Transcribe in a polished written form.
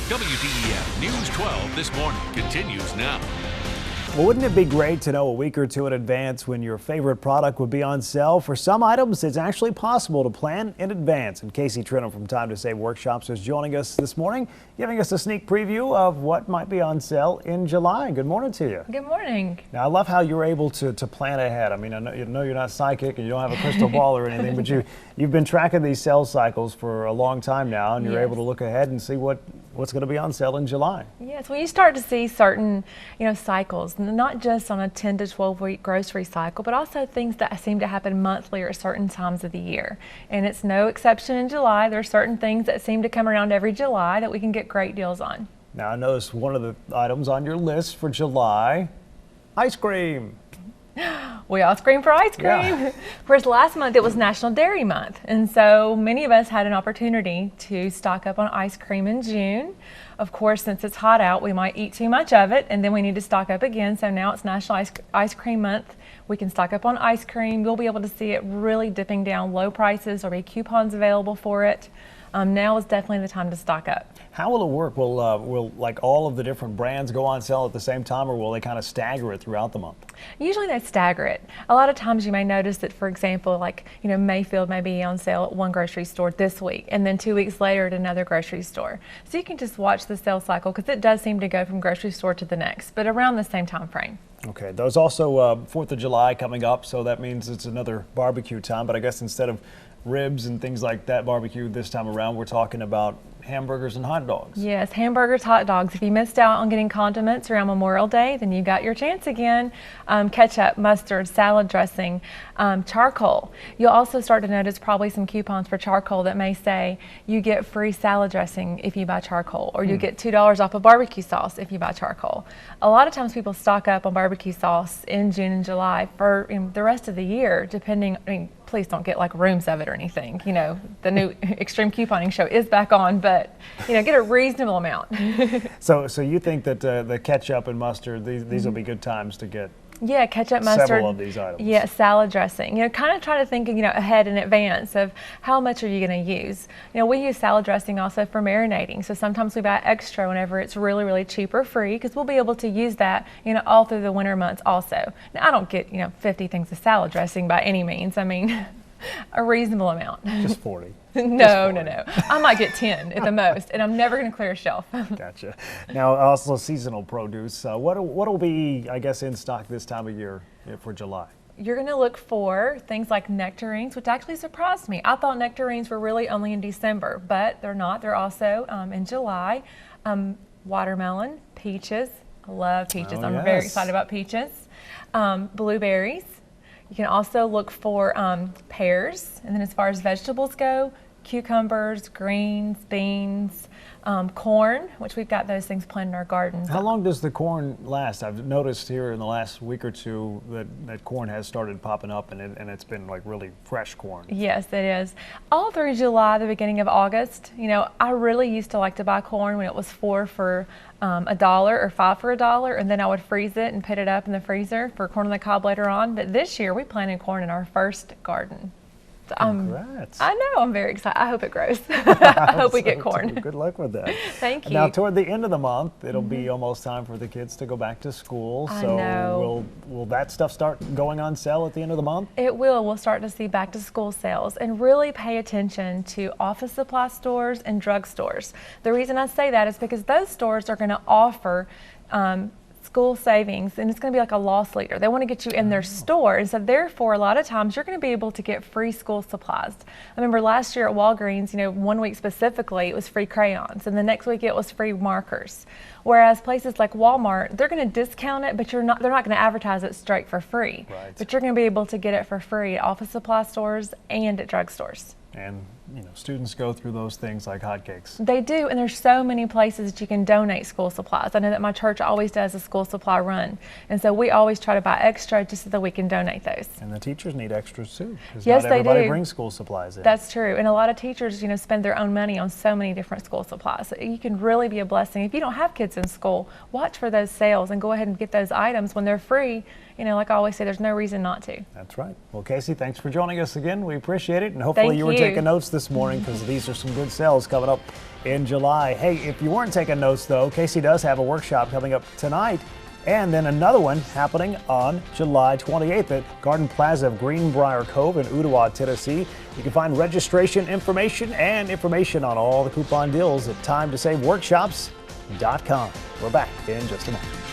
WDEF News 12 this morning continues now. Well, wouldn't it be great to know a week or two in advance when your favorite product would be on sale? For some items, it's actually possible to plan in advance. And Kasey from Time to Save Workshops is joining us this morning, giving us a sneak preview of what might be on sale in July. Good morning to you. Good morning. Now, I love how you're able to plan ahead. I mean, I know you're not psychic and you don't have a crystal ball or anything, but you've been tracking these sales cycles for a long time now, and you're able to look ahead and see what's going to be on sale in July. Yes, well, you start to see certain, cycles, not just on a 10 to 12 week grocery cycle, but also things that seem to happen monthly or at certain times of the year. And it's no exception in July. There are certain things that seem to come around every July that we can get great deals on. Now, I noticed one of the items on your list for July, ice cream. We all scream for ice cream. Yeah. Of course, last month it was National Dairy Month, and so many of us had an opportunity to stock up on ice cream in June. Of course, since it's hot out, we might eat too much of it, and then we need to stock up again. So now it's National Ice Cream Month. We can stock up on ice cream. You'll be able to see it really dipping down low prices. There'll be coupons available for it. Now is definitely the time to stock up. How will it work? Will like all of the different brands go on sale at the same time, or will they kind of stagger it throughout the month? Usually they stagger it. A lot of times you may notice that, for example, Mayfield may be on sale at one grocery store this week, and then 2 weeks later at another grocery store. So you can just watch the sales cycle, because it does seem to go from grocery store to the next, but around the same time frame. Okay, there's also 4th of July coming up, so that means it's another barbecue time, but I guess instead of ribs and things like that barbecue this time around, we're talking about hamburgers and hot dogs. Yes, hamburgers, hot dogs. If you missed out on getting condiments around Memorial Day, then you got your chance again. Ketchup, mustard, salad dressing, charcoal. You'll also start to notice probably some coupons for charcoal that may say you get free salad dressing if you buy charcoal, or you get $2 off of barbecue sauce if you buy charcoal. A lot of times people stock up on barbecue sauce in June and July for the rest of the year, depending. Please don't get like rooms of it or anything. The new extreme couponing show is back on, but get a reasonable amount. So you think that the ketchup and mustard, these will be good times to get? Yeah, ketchup, mustard. Several of these items. Yeah, salad dressing. Kind of try to think, ahead in advance of how much are you going to use. We use salad dressing also for marinating. So sometimes we buy extra whenever it's really, really cheap or free, because we'll be able to use that, all through the winter months also. Now, I don't get, 50 things of salad dressing by any means. I mean, a reasonable amount. Just 40. No. I might get 10 at the most, and I'm never going to clear a shelf. Gotcha. Now, also seasonal produce. What'll be, I guess, in stock this time of year for July? You're going to look for things like nectarines, which actually surprised me. I thought nectarines were really only in December, but they're not. They're also in July. Watermelon, peaches. I love peaches. I'm very excited about peaches. Blueberries. You can also look for pears, and then as far as vegetables go, cucumbers, greens, beans, corn, which we've got those things planted in our gardens. How long does the corn last? I've noticed here in the last week or two that corn has started popping up, and it's been like really fresh corn. Yes, it is. All through July, the beginning of August, I really used to like to buy corn when it was $4 for $1 or $5 for $1, and then I would freeze it and put it up in the freezer for corn on the cob later on. But this year we planted corn in our first garden. Congrats. I know, I'm very excited. I hope it grows. I hope we get corn. Good luck with that. Thank you. Now, toward the end of the month, it'll be almost time for the kids to go back to school. I so know. Will that stuff start going on sale at the end of the month? It will. We'll start to see back to school sales, and really pay attention to office supply stores and drugstores. The reason I say that is because those stores are going to offer school savings, and it's going to be like a loss leader. They want to get you in their store, and so therefore a lot of times you're going to be able to get free school supplies. I remember last year at Walgreens, 1 week specifically it was free crayons, and the next week it was free markers. Whereas places like Walmart, they're going to discount it, but they're not going to advertise it straight for free. Right. But you're going to be able to get it for free at office supply stores and at drugstores. And students go through those things like hotcakes. They do, and there's so many places that you can donate school supplies. I know that my church always does a school supply run, and so we always try to buy extra just so that we can donate those. And the teachers need extras too, because yes, not everybody they do. brings school supplies in. That's true, and a lot of teachers, spend their own money on so many different school supplies. So you can really be a blessing. If you don't have kids in school, watch for those sales and go ahead and get those items when they're free. like I always say, there's no reason not to. That's right. Well, Kasey, thanks for joining us again. We appreciate it. And hopefully you were taking notes this morning, because these are some good sales coming up in July. Hey, if you weren't taking notes, though, Kasey does have a workshop coming up tonight, and then another one happening on July 28th at Garden Plaza of Greenbrier Cove in Ottawa, Tennessee. You can find registration information and information on all the coupon deals at timetosaveworkshops.com. We're back in just a moment.